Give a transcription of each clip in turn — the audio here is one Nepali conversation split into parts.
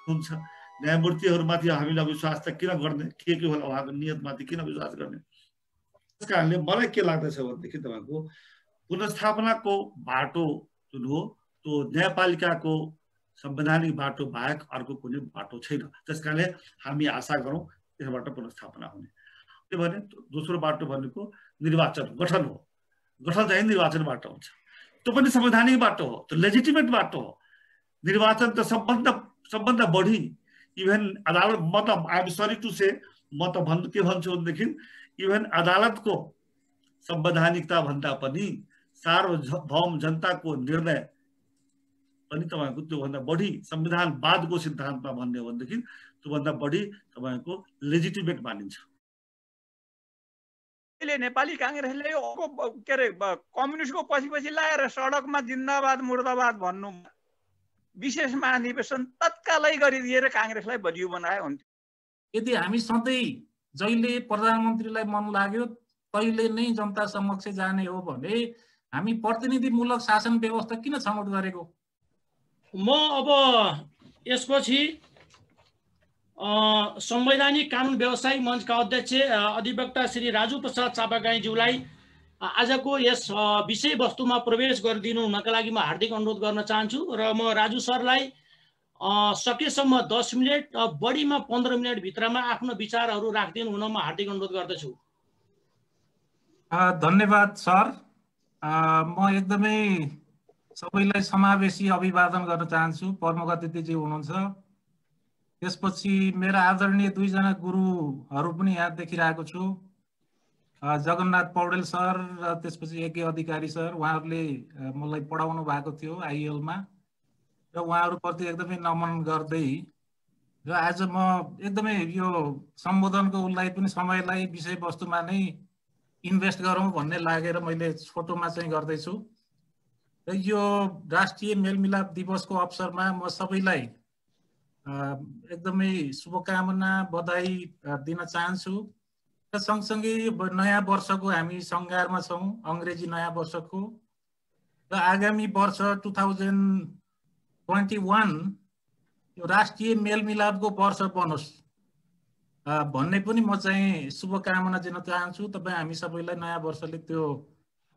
हुन्छ न्यायमूर्तिहरूमाथि हामीले विश्वास त किन गर्ने के होला उहाँको नियतमाथि किन विश्वास गर्ने त्यस कारणले मलाई के लाग्दछ भनेदेखि तपाईँको पुनर्स्थापनाको बाटो जुन हो त्यो न्यायपालिकाको संवैधानिक बाटो बाहेक अर्को कुनै बाटो छैन त्यस कारणले हामी आशा गरौँ त्यसबाट पुनर्स्थापना हुने त्यो भने दोस्रो बाटो भनेको निर्वाचन गठन हो गठन चाहिँ निर्वाचनबाट हुन्छ त्यो पनि संवैधानिक बाटो हो त्यो लेजिटिमेट बाटो हो निर्वाचन त सबभन्दा बढी इभन अदालत म त I am sorry to say म त के भन्छु भनेदेखि इभन अदालतको संवैधानिकता भन्दा पनि सार्वभौम जनताको निर्णय पनि तपाईको त्योभन्दा बढी संविधानवादको सिद्धान्तमा भन्ने हो भनेदेखि त्योभन्दा बढी तपाईको लेजिटिमेट मानिन्छ अहिले नेपाली कांग्रेसले के अरे कम्युनिस्टको पछि लाएर सडकमा जिन्दाबाद मुर्दाबाद भन्नु विशेष महाधिवेशन तत्कालै गरिदिएर कांग्रेसलाई बलियो बनाए हुन्थ्यो यदि हामी सधैँ जहिले प्रधानमन्त्रीलाई मन लाग्यो तैले नै जनता समक्ष जाने हो भने हामी प्रतिनिधिमूलक शासन व्यवस्था किन छनौट गरेको म अब यसपछि संवैधानिक कानुन व्यवसायिक मञ्चका अध्यक्ष अधिवक्ता श्री राजु प्रसाद चापागाईज्यूलाई आजको यस विषयवस्तुमा प्रवेश गरिदिनु हुनका लागि म हार्दिक अनुरोध गर्न चाहन्छु र म राजु सरलाई सकेसम्म 10 मिनेट बढीमा 15 मिनेट भित्रमा आफ्नो विचारहरू राख्दिनु हुन म हार्दिक अनुरोध गर्दछु धन्यवाद सर म एकदमै सबैलाई समावेशी अभिवादन गर्न चाहन्छु प्रमुख अतिथिजी हुनुहुन्छ त्यसपछि मेरा आदरणीय दुईजना गुरुहरू पनि यहाँ देखिरहेको छु जगन्नाथ पौडेल सर र त्यसपछि एके अधिकारी सर उहाँहरूले मलाई पढाउनु भएको थियो आईएल मा र उहाँहरूप्रति एकदमै नमन गर्दै र आज म एकदमै यो सम्बोधनको उनलाई पनि समयलाई विषयवस्तुमा नै इन्भेस्ट गरौँ भन्ने लागेर मैले छोटोमा चाहिँ गर्दैछु र यो राष्ट्रिय मेलमिलाप दिवसको अवसरमा म सबैलाई एकदमै शुभकामना बधाई दिन चाहन्छु र सँगसँगै नयाँ वर्षको हामी सङ्घारमा छौँ अङ्ग्रेजी नयाँ वर्षको र आगामी वर्ष 2021 यो राष्ट्रिय मेलमिलापको वर्ष बनोस् भन्ने पनि म चाहिँ शुभकामना दिन चाहन्छु तपाईँ हामी सबैलाई नयाँ वर्षले त्यो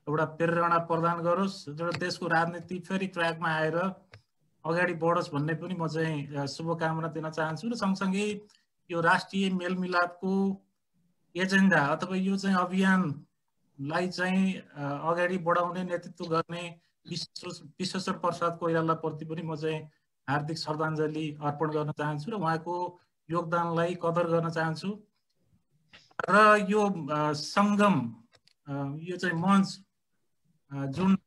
एउटा प्रेरणा प्रदान गरोस् र देशको राजनीति फेरि ट्र्याकमा आएर अगाडि बढोस् भन्ने पनि म चाहिँ शुभकामना दिन चाहन्छु र सँगसँगै यो राष्ट्रिय मेलमिलापको एजेन्डा अथवा यो चाहिँ अभियानलाई चाहिँ अगाडि बढाउने नेतृत्व गर्ने विश्वेश्वर प्रसाद कोइराला प्रति पनि म चाहिँ हार्दिक श्रद्धाञ्जली अर्पण गर्न चाहन्छु र उहाँको योगदानलाई कदर गर्न चाहन्छु र यो संगम यो चाहिँ मञ्च जुन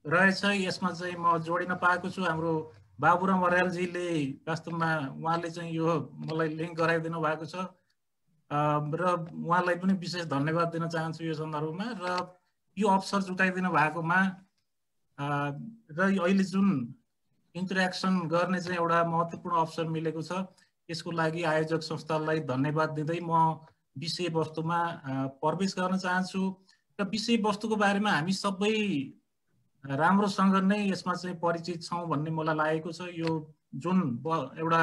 रहेछ यसमा चाहिँ म जोडिन पाएको छु हाम्रो बाबुराम अर्यालजीले वास्तवमा उहाँले चाहिँ यो मलाई लिङ्क गराइदिनु भएको छ र उहाँलाई पनि विशेष धन्यवाद दिन चाहन्छु यो सन्दर्भमा र यो अवसर जुटाइदिनु भएकोमा र अहिले जुन इन्टरेक्सन गर्ने चाहिँ एउटा महत्त्वपूर्ण अवसर मिलेको छ यसको लागि आयोजक संस्थालाई धन्यवाद दिँदै म विषयवस्तुमा प्रवेश गर्न चाहन्छु र विषयवस्तुको बारेमा हामी सबै राम्रोसँग नै यसमा चाहिँ परिचित छौँ भन्ने मलाई लागेको छ यो जुन एउटा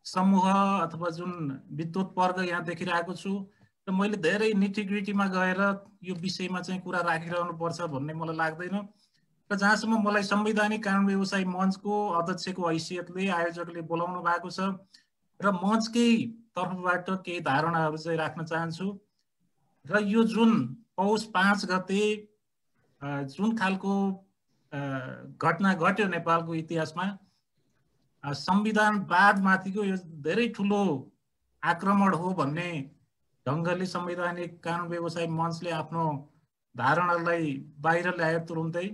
समूह अथवा जुन विद्युत वर्ग यहाँ देखिरहेको छु र मैले धेरै निटिग्रिटीमा गएर यो विषयमा चाहिँ कुरा राखिरहनु पर्छ भन्ने मलाई लाग्दैन र जहाँसम्म मलाई संवैधानिक कानुन व्यवसायी मञ्चको अध्यक्षको हैसियतले आयोजकले बोलाउनु भएको छ र मञ्चकै तर्फबाट केही धारणाहरू चाहिँ राख्न चाहन्छु र यो जुन पौष 5 गते जुन खालको घटना घट्यो नेपालको इतिहासमा संविधानवादमाथिको यो धेरै ठुलो आक्रमण हो भन्ने ढङ्गले संवैधानिक कानुन व्यवसायी मञ्चले आफ्नो धारणालाई बाहिर ल्यायो तुरुन्तै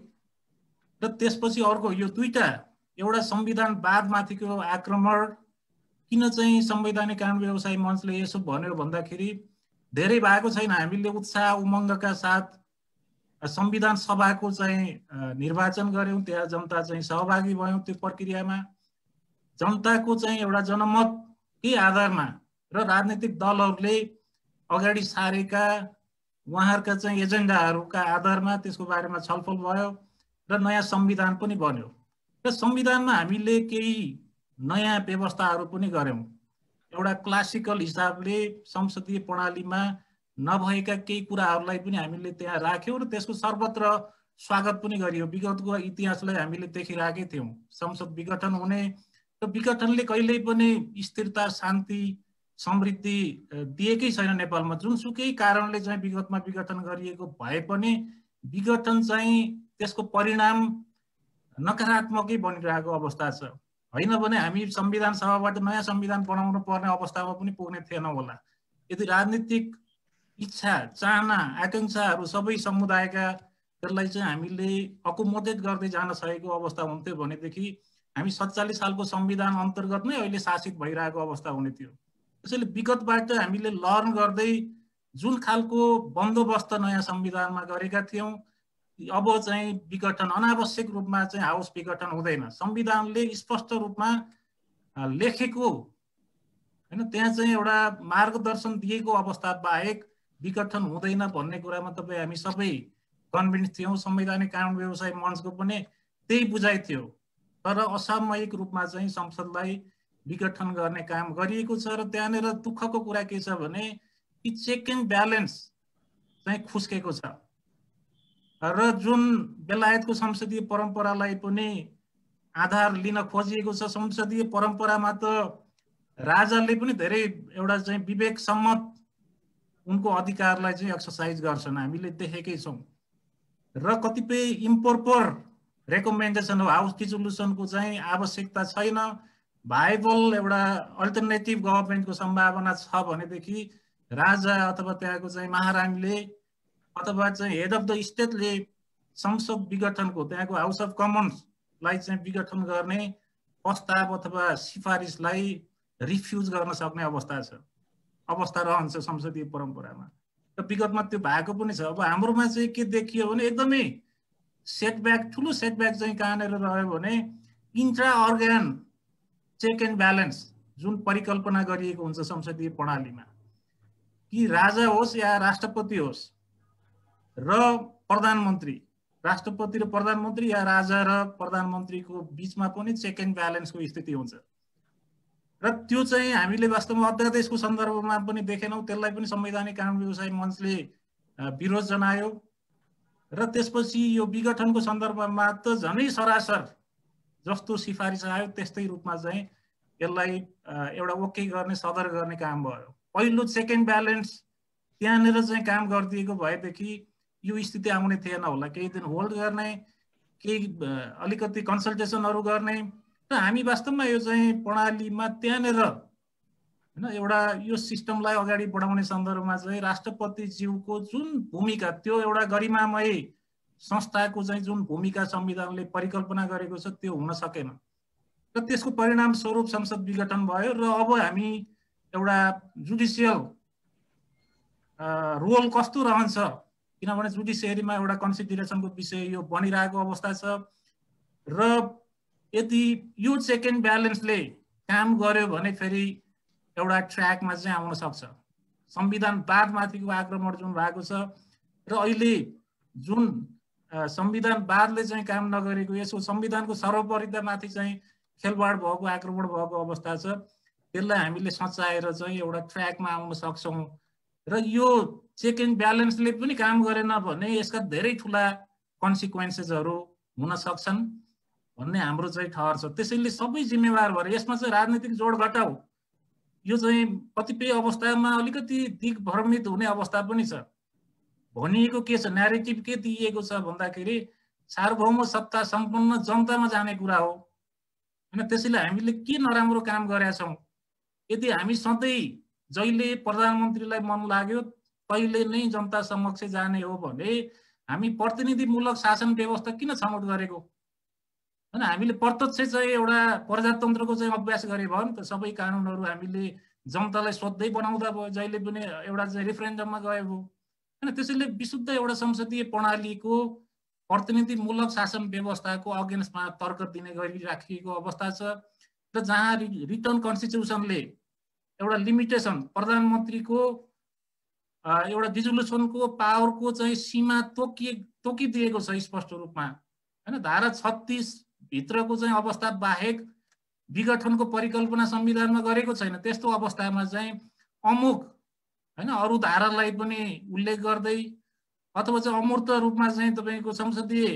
र त्यसपछि अर्को यो दुईटा एउटा संविधानवादमाथिको आक्रमण किन चाहिँ संवैधानिक कानुन व्यवसायी मञ्चले यसो भन्यो भन्दाखेरि धेरै भएको छैन हामीले उत्साह उमङ्गका साथ संविधान सभाको चाहिँ निर्वाचन गर्यौं त्यहाँ जनता चाहिँ सहभागी भयौं त्यो प्रक्रियामा जनताको चाहिँ एउटा जनमतकै आधारमा र राजनीतिक दलहरूले अगाडि सारेका उहाँहरूका चाहिँ एजेन्डाहरूका आधारमा त्यसको बारेमा छलफल भयो र नयाँ संविधान पनि बन्यो र संविधानमा हामीले केही नयाँ व्यवस्थाहरू पनि गर्यौं। एउटा क्लासिकल हिसाबले संसदीय प्रणालीमा नभएका केही कुराहरूलाई पनि हामीले त्यहाँ राख्यौं र त्यसको सर्वत्र स्वागत पनि गरियो। विगतको इतिहासलाई हामीले देखिराखेकै थियौं। संसद विघटन हुने र विघटनले कहिल्यै पनि स्थिरता, शान्ति, समृद्धि दिएकै छैन नेपालमा। जुनसुकै कारणले चाहिँ विगतमा विघटन गरिएको भए पनि विघटन चाहिँ त्यसको परिणाम नकारात्मकै बनिरहेको अवस्था छ। होइन भने हामी संविधान सभाबाट नयाँ संविधान बनाउनु पर्ने अवस्थामा पनि पुग्ने थिएन होला। यदि राजनीतिक इच्छा, चाहना, आकांक्षाहरू सबै समुदायकालाई चाहिँ हामीले अकोमोडेट गर्दै जान सकेको अवस्था हुन्थ्यो भनेदेखि हामी 47 सालको संविधान अन्तर्गत नै अहिले शासित भइरहेको अवस्था हुने थियो। त्यसैले विगतबाट हामीले लर्न गर्दै जुन खालको बन्दोबस्त नयाँ संविधानमा गरेका थियौं, अब चाहिँ विघटन अनावश्यक रूपमा चाहिँ हाउस विघटन हुँदैन। संविधानले स्पष्ट रूपमा लेखेको हैन, त्यहाँ चाहिँ एउटा मार्गदर्शन दिएको अवस्था बाहेक विघटन हुँदैन भन्ने कुरामा तपाईँ हामी सबै कन्भिन्स थियौं। संवैधानिक कानुन व्यवसाय मञ्चको पनि त्यही बुझाइ थियो। तर असामयिक रूपमा चाहिँ संसदलाई विघटन गर्ने काम गरिएको छ र त्यहाँनिर दुःखको कुरा के छ भने कि चेक एन्ड ब्यालेन्स चाहिँ खुस्केको छ र जुन बेलायतको संसदीय परम्परालाई पनि आधार लिन खोजिएको छ, संसदीय परम्परामा त राजाले पनि धेरै एउटा चाहिँ विवेक सम्मत उनको अधिकारलाई चाहिँ एक्सरसाइज गर्छन्, हामीले देखेकै छौं। र कतिपय इम्प्रोपर रेकमेन्डेसन हो, हाउस डिसोल्युसनको चाहिँ आवश्यकता छैन, भाइबल एउटा अल्टरनेटिभ गभर्नमेन्टको सम्भावना छ भनेदेखि राजा अथवा त्यहाँको चाहिँ महारानीले अथवा चाहिँ हेड अफ द स्टेटले संसद विघटनको, त्यहाँको हाउस अफ कमन्सलाई चाहिँ विघटन गर्ने प्रस्ताव अथवा सिफारिसलाई रिफ्युज गर्न सक्ने अवस्था रहन्छ संसदीय परम्परामा। र विगतमा त्यो भएको पनि छ। अब हाम्रोमा चाहिँ के देखियो भने एकदमै सेटब्याक, ठुलो सेटब्याक चाहिँ कहाँनिर रह्यो भने intra organ check and balance जुन परिकल्पना गरिएको हुन्छ संसदीय प्रणालीमा, कि राजा होस् या राष्ट्रपति होस् र प्रधानमन्त्री, राष्ट्रपति र प्रधानमन्त्री या राजा र प्रधानमन्त्रीको बीचमा पनि चेक एन्ड ब्यालेन्सको स्थिति हुन्छ। र त्यो चाहिँ हामीले वास्तवमा अध्यादेशको सन्दर्भमा पनि देखेनौं। त्यसलाई पनि संवैधानिक कानुन व्यवसाय मञ्चले विरोध जनायो र त्यसपछि यो विघटनको सन्दर्भमा त झनै सरासर जस्तो सिफारिस आयो त्यस्तै रूपमा चाहिँ यसलाई एउटा ओके गर्ने, सदर गर्ने काम भयो। पहिलो चेक एन्ड ब्यालेन्स त्यहाँनिर चाहिँ काम गरिदिएको भएदेखि यो स्थिति आउने थिएन होला। केही दिन होल्ड गर्ने, केही अलिकति कन्सल्टेसनहरू गर्ने र हामी वास्तवमा यो चाहिँ प्रणालीमा त्यहाँनिर हैन एउटा यो सिस्टमलाई अगाडि बढाउने सन्दर्भमा चाहिँ राष्ट्रपतिज्यूको जुन भूमिका, त्यो एउटा गरिमामय संस्थाको चाहिँ जुन भूमिका संविधानले परिकल्पना गरेको छ त्यो हुन सकेन र त्यसको परिणाम स्वरूप संसद विघटन भयो। र अब हामी एउटा जुडिसियल रोल कस्तो रहन्छ, किनभने जुडिसियरीमा एउटा कन्सिडरेसनको विषय यो बनिरहेको अवस्था छ र यदि यो चेक एन्ड ब्यालेन्सले काम गर्यो भने फेरि एउटा ट्र्याकमा चाहिँ आउन सक्छ। संविधानवादमाथिको आक्रमण जुन भएको छ र अहिले जुन संविधानवादले चाहिँ काम नगरेको, यसको संविधानको सर्वोपरितामाथि चाहिँ खेलवाड भएको, आक्रमण भएको अवस्था छ, त्यसलाई हामीले सच्याएर चाहिँ एउटा ट्र्याकमा आउन सक्छौं। र यो चेक एन्ड ब्यालेन्सले पनि काम गरेन भने यसका धेरै ठुला कन्सिक्वेन्सेसहरू हुन सक्छन् भन्ने हाम्रो चाहिँ ठहर छ। त्यसैले सबै जिम्मेवार भएर यसमा चाहिँ राजनीतिक जोड घटाउ यो चाहिँ कतिपय अवस्थामा अलिकति दिग्भ्रमित हुने अवस्था पनि छ। भनिएको के छ, न्यारेटिभ के दिइएको छ भन्दाखेरि सार्वभौम सत्ता सम्पन्न जनतामा जाने कुरा हो हैन। त्यसैले हामीले के नराम्रो काम गरेका छौं, यदि हामी सधैँ जहिले प्रधानमन्त्रीलाई मन लाग्यो तहिले नै जनता समक्ष जाने हो भने हामी प्रतिनिधिमूलक शासन व्यवस्था किन छनौट गरेको हैन। हामीले प्रत्यक्ष चाहिँ एउटा प्रजातन्त्रको चाहिँ अभ्यास गरे भयो नि त। सबै कानुनहरू हामीले जनतालाई सोध्दै बनाउँदा भयो, जहिले पनि एउटा चाहिँ रेफरेन्डममा गए भयो हैन। त्यसैले विशुद्ध एउटा संसदीय प्रणालीको प्रतिनिधिमूलक शासन व्यवस्थाको अगेन्स्टमा तर्क दिने गरी राखिएको अवस्था छ र जहाँ रिटर्न कन्स्टिट्युसनले एउटा लिमिटेसन, प्रधानमन्त्रीको एउटा डिसोल्युसनको पावरको चाहिँ सीमा तोकिदिएको छ स्पष्ट रूपमा हैन। धारा 36 भित्रको चाहिँ अवस्था बाहेक विघटनको परिकल्पना संविधानमा गरेको छैन। त्यस्तो अवस्थामा चाहिँ अमुक हैन अरु धारालाई पनि उल्लेख गर्दै अथवा चाहिँ अमूर्त रूपमा चाहिँ तपाईको संसदीय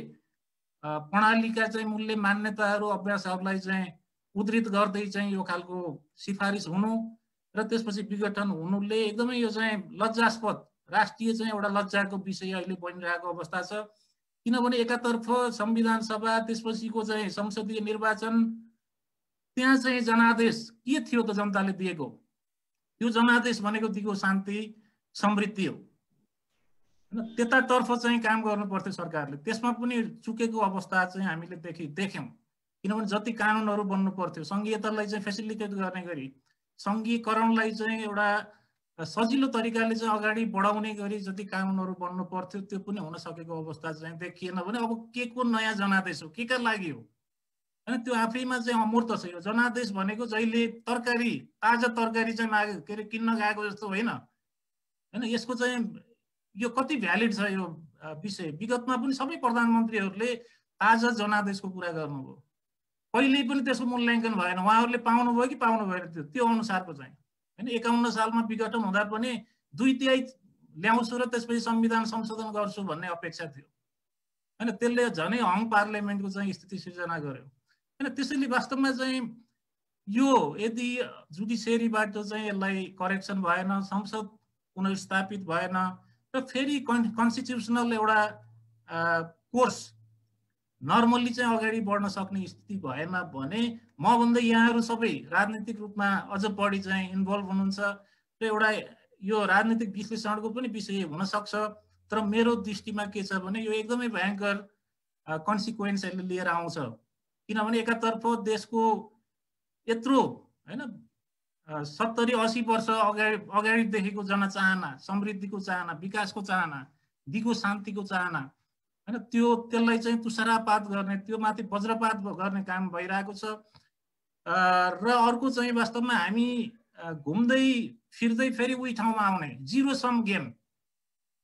प्रणालीका चाहिँ मूल्य मान्यताहरू अभ्यासहरूलाई चाहिँ उद्धृत गर्दै चाहिँ यो खालको सिफारिस हुनु र त्यसपछि विघटन हुनुले एकदमै यो चाहिँ लज्जास्पद राष्ट्रिय चाहिँ एउटा लज्जाको विषय अहिले बनिरहेको अवस्था छ। किनभने एकातर्फ संविधान सभा त्यसपछिको चाहिँ संसदीय निर्वाचन त्यहाँ चाहिँ जनादेश के थियो त जनताले दिएको? त्यो जनादेश भनेको दिगो शान्ति समृद्धि हो हैन। त्यतातर्फ चाहिँ काम गर्नु पर्थ्यो सरकारले। त्यसमा पनि चुकेको अवस्था चाहिँ हामीले देख्यौं। किनभने जति कानुनहरू बन्नु पर्थ्यो संघीयतालाई चाहिँ फेसिलिटेट गर्ने गरी संघीकरणलाई चाहिँ एउटा सजिलो तरिकाले चाहिँ अगाडि बढाउने गरी जति कानुनहरू बन्नु पर्थ्यो त्यो पनि हुन सकेको अवस्था चाहिँ देखिएन भने अब के को नयाँ जनादेश हो, के का लागि हो हैन? त्यो आफैमा चाहिँ अमूर्त छ। यो जनादेश भनेको जहिले तरकारी ताजा तरकारी चाहिँ मागे के अरे किन्न गएको जस्तो होइन हैन। यसको चाहिँ यो कति भ्यालिड छ यो विषय? विगतमा पनि सबै प्रधानमन्त्रीहरूले ताजा जनादेशको कुरा गर्नुभयो, कहिल्यै पनि त्यसको मूल्याङ्कन भएन। उहाँहरूले पाउनुभयो कि पाउनु भएन त्यो अनुसारको चाहिँ हैन। 51 सालमा विघटन हुँदा पनि 2/3 ल्याउँछु र त्यसपछि संविधान संशोधन गर्छु भन्ने अपेक्षा थियो हैन। त्यसले झनै हङ पार्लियामेन्टको चाहिँ स्थिति सिर्जना गर्यो हैन। त्यसैले वास्तवमा चाहिँ यो यदि जुडिसियरीबाट चाहिँ यसलाई करेक्सन भएन, संसद पुनर्स्थापित भएन र फेरि कन्स्टिट्युसनल एउटा कोर्स नर्मली चाहिँ अगाडि बढ्न सक्ने स्थिति भएन भने म भन्दै यहाँहरू सबै राजनीतिक रूपमा अझ बढी चाहिँ इन्भल्भ हुनुहुन्छ र एउटा यो राजनीतिक विश्लेषणको पनि विषय हुन सक्छ। तर मेरो दृष्टिमा के छ भने यो एकदमै भयंकर कन्सिक्वेन्सहरूले लिएर आउँछ। किनभने एकातर्फ देशको यत्रो हैन 70-80 वर्ष अगाडिदेखिको जनचाहना, समृद्धिको चाहना, विकासको चाहना, दिगो शान्तिको चाहना हैन, त्यसलाई चाहिँ तुषारापात गर्ने, त्यो माथि वज्रपात गर्ने काम भइरहेको छ। र अर्को चाहिँ वास्तवमा हामी घुम्दै फिर्दै फेरि उही ठाउँमा आउने जिरो सम गेम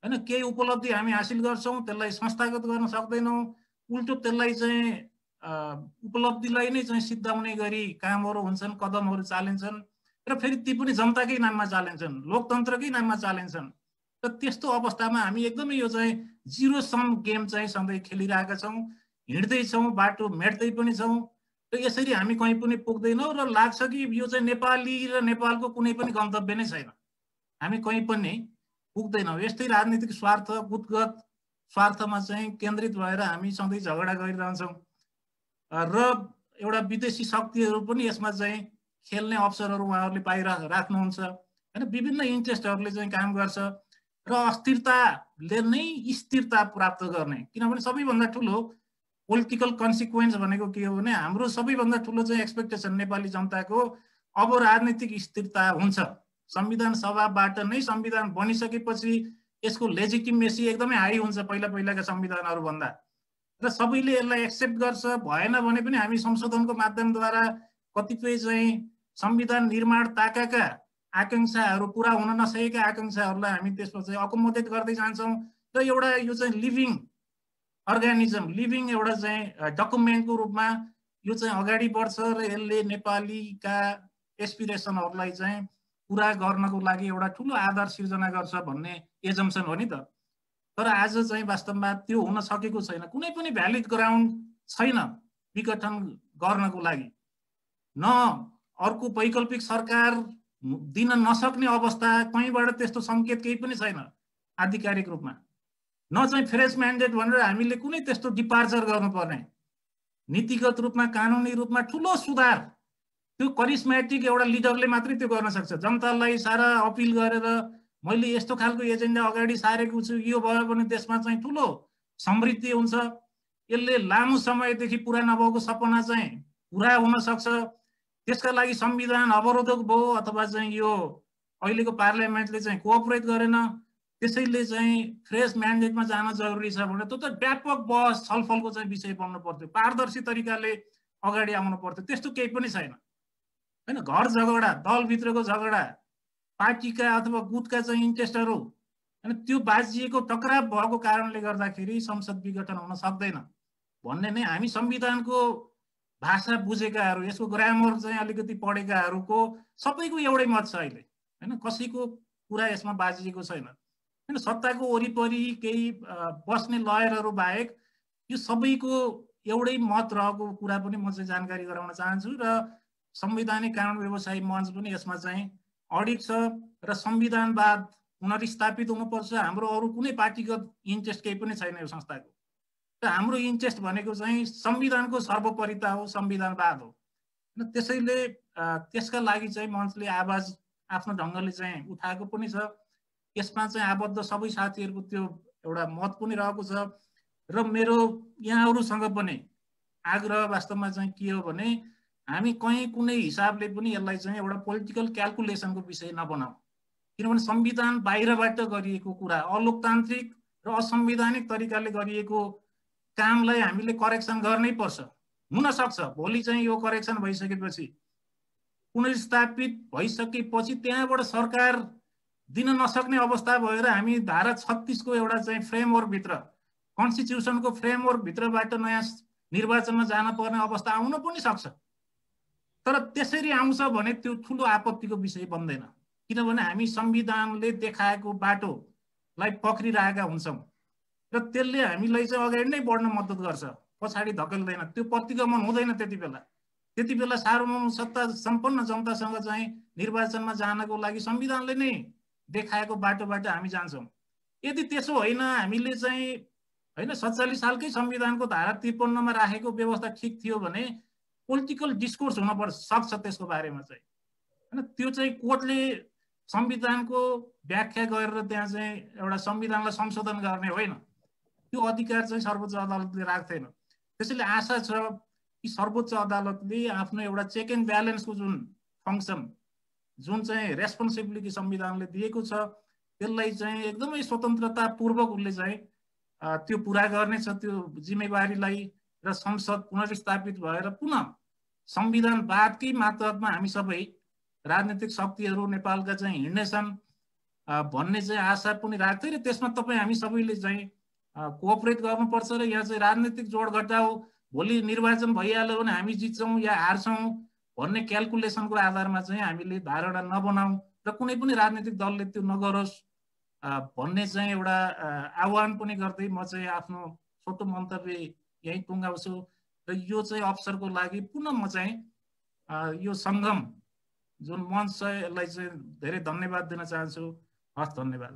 हैन। केही उपलब्धि हामी हासिल गर्छौं, त्यसलाई संस्थागत गर्न सक्दैनौं, उल्टो त्यसलाई चाहिँ उपलब्धिलाई नै चाहिँ सिद्धाउने गरी कामहरू हुन्छन्, कदमहरू चालिन्छन् र फेरि ती पनि जनताकै नाममा चालिन्छन्, लोकतन्त्रकै नाममा चालिन्छन्। र त्यस्तो अवस्थामा हामी एकदमै यो चाहिँ जिरो सम गेम चाहिँ सधैँ खेलिरहेका छौं, हिँड्दै छौं, बाटो मेट्दै पनि छौं र यसरी हामी कहीँ पनि पुग्दैनौं र लाग्छ कि यो चाहिँ नेपाली र नेपालको कुनै पनि गन्तव्य नै छैन, हामी कहीँ पनि पुग्दैनौं। यस्तै राजनीतिक स्वार्थ, गुटगत स्वार्थमा चाहिँ केन्द्रित भएर हामी सधैँ झगडा गरिरहन्छौं र एउटा विदेशी शक्तिहरू पनि यसमा चाहिँ खेल्ने अवसरहरू उहाँहरूले पाइराख्नुहुन्छ हैन। विभिन्न इन्ट्रेस्टहरूले चाहिँ काम गर्छ र अस्थिरताले नै स्थिरता प्राप्त गर्ने। किनभने सबैभन्दा ठुलो पोलिटिकल कन्सिक्वेन्स भनेको के हो भने हाम्रो सबैभन्दा ठुलो चाहिँ एक्सपेक्टेसन नेपाली जनताको अब राजनीतिक स्थिरता हुन्छ। संविधान सभाबाट नै संविधान बनिसकेपछि यसको लेजिटिमेसी एकदमै हाई हुन्छ पहिलाका संविधानहरू भन्दा र सबैले यसलाई एक्सेप्ट गर्छ। भएन भने पनि हामी संशोधनको माध्यमद्वारा कतिपय चाहिँ संविधान निर्माण ताकाका आकांक्षाहरू पूरा हुन नसकेका आकांक्षाहरूलाई हामी त्यसमा चाहिँ अकोमोडेट गर्दै जान्छौं र एउटा यो चाहिँ लिभिङ अर्गानिजम, लिभिङ एउटा चाहिँ डकुमेन्टको रूपमा यो चाहिँ अगाडि बढ्छ र यसले नेपालीका एस्पिरेसनहरूलाई चाहिँ पूरा गर्नको लागि एउटा ठुलो आधार सिर्जना गर्छ भन्ने एजम्पसन हो नि त। तर आज चाहिँ वास्तवमा त्यो हुन सकेको छैन, कुनै पनि भ्यालिड ग्राउन्ड छैन विघटन गर्नको लागि। न अर्को वैकल्पिक सरकार दिन नसक्ने अवस्था, कहीँबाट त्यस्तो संकेत केही पनि छैन आधिकारिक रूपमा, न चाहिँ फ्रेश म्यान्डेट भनेर हामीले कुनै त्यस्तो डिपार्चर गर्नुपर्ने, नीतिगत रूपमा कानुनी रूपमा ठुलो सुधार त्यो करिस्मेटिक एउटा लिडरले मात्रै त्यो गर्न सक्छ। जनतालाई सारा अपिल गरेर मैले यस्तो खालको एजेन्डा अगाडि सारेको छु, यो भयो भने देशमा चाहिँ ठुलो समृद्धि हुन्छ, यसले लामो समयदेखि पुरा नभएको सपना चाहिँ पुरा हुन सक्छ, त्यसका लागि संविधान अवरोधक भयो अथवा चाहिँ यो अहिलेको पार्लियामेन्टले चाहिँ कोअपरेट गरेन, त्यसैले चाहिँ फ्रेश म्यान्डेटमा जान जरुरी छ भने त्यो त व्यापक बहस छलफलको चाहिँ विषय बन्नु पर्थ्यो, पारदर्शी तरिकाले अगाडि आउनु पर्थ्यो। त्यस्तो केही पनि छैन हैन। घर झगडा, दलभित्रको झगडा, पार्टीका अथवा गुटका चाहिँ इन्ट्रेस्टहरू हैन, त्यो बाजिएको टकराव भएको कारणले गर्दाखेरि संसद विघटन हुन सक्दैन भन्ने नै हामी संविधानको भाषा बुझेकाहरू, यसको ग्रामर चाहिँ अलिकति पढेकाहरूको सबैको एउटै मत छ अहिले हैन। कसैको कुरा यसमा बाजिएको छैन हैन। सत्ताको वरिपरि केही बस्ने लयरहरू बाहेक यो सबैको एउटै मत रहेको कुरा पनि म चाहिँ जानकारी गराउन चाहन्छु। र संवैधानिक कानुन व्यवसायी मञ्च पनि यसमा चाहिँ अडिट छ र संविधानवाद पुनर्स्थापित हुनुपर्छ। हाम्रो अरू कुनै पार्टीगत इन्ट्रेस्ट केही पनि छैन यो संस्थाको। र हाम्रो इन्ट्रेस्ट भनेको चाहिँ संविधानको सर्वोपरिता हो, संविधानवाद हो। त्यसैले त्यसका लागि चाहिँ मञ्चले आवाज आफ्नो ढङ्गले चाहिँ उठाएको पनि छ। यसमा चाहिँ आबद्ध सबै साथीहरूको त्यो एउटा मत पनि रहेको छ। र मेरो यहाँहरूसँग पनि आग्रह वास्तवमा चाहिँ के हो भने हामी कहीँ कुनै हिसाबले पनि यसलाई चाहिँ एउटा पोलिटिकल क्यालकुलेसनको विषय नबनाऊ। किनभने संविधान बाहिरबाट गरिएको कुरा, अलोकतान्त्रिक र असंवैधानिक तरिकाले गरिएको कामलाई हामीले करेक्सन गर्नै पर्छ। हुन सक्छ भोलि चाहिँ यो करेक्सन भइसकेपछि, पुनर्स्थापित भइसकेपछि त्यहाँबाट सरकार दिन नसक्ने अवस्था भएर हामी धारा 36 को एउटा चाहिँ फ्रेमवर्क भित्र, कन्स्टिट्युसनको फ्रेमवर्क भित्रबाट नयाँ निर्वाचनमा जान पर्ने अवस्था आउन पनि सक्छ। तर त्यसरी आउँछ भने त्यो ठुलो आपत्तिको विषय बन्दैन, किनभने हामी संविधानले देखाएको बाटोलाई पक्रिरहेका हुन्छौँ र त्यसले हामीलाई चाहिँ अगाडि नै बढ्न मद्दत गर्छ, पछाडि धकेल्दैन। त्यो प्रतिगमन हुँदैन। त्यति बेला सार्वभौम सत्ता सम्पन्न जनतासँग चाहिँ निर्वाचनमा जानको लागि संविधानले नै देखाएको बाटोबाट हामी जान्छौँ। यदि त्यसो होइन, हामीले चाहिँ हैन 47 सालकै संविधानको धारा 53 मा राखेको व्यवस्था ठिक थियो भने पोलिटिकल डिस्कोर्स हुन सक्छ त्यसको बारेमा चाहिँ हैन। त्यो चाहिँ कोर्टले संविधानको व्याख्या गरेर त्यहाँ चाहिँ एउटा संविधानलाई संशोधन गर्ने होइन, त्यो अधिकार चाहिँ सर्वोच्च अदालतले राख्दैन। त्यसैले आशा छ कि सर्वोच्च अदालतले आफ्नो एउटा चेक एन्ड ब्यालेन्सको जुन फङ्सन, जुन चाहिँ रेस्पोन्सिबिलिटी संविधानले दिएको छ, त्यसलाई चाहिँ एकदमै स्वतन्त्रतापूर्वक उसले चाहिँ त्यो पुरा गर्नेछ त्यो जिम्मेवारीलाई। र संसद पुनर्स्थापित भएर पुनः संविधानवादकै मातहतमा हामी सबै राजनीतिक शक्तिहरू नेपालका चाहिँ हिँड्नेछन् भन्ने चाहिँ आशा पनि राख्दै, र त्यसमा तपाईँ हामी सबैले चाहिँ कोअपरेट गर्नुपर्छ। र यहाँ चाहिँ राजनीतिक जोडघटाउ, भोलि निर्वाचन भइहाल्यो भने हामी जित्छौँ या हार्छौँ भन्ने क्यालकुलेसनको आधारमा चाहिँ हामीले धारणा नबनाऊ र कुनै पनि राजनीतिक दलले त्यो नगरोस् भन्ने चाहिँ एउटा आह्वान पनि गर्दै म चाहिँ आफ्नो छोटो मन्तव्य यही टुङ्गाउँछु। र यो चाहिँ अवसरको लागि पुनः म चाहिँ यो सङ्गम जुन मञ्च छ यसलाई चाहिँ धेरै धन्यवाद दिन चाहन्छु। हस्, धन्यवाद।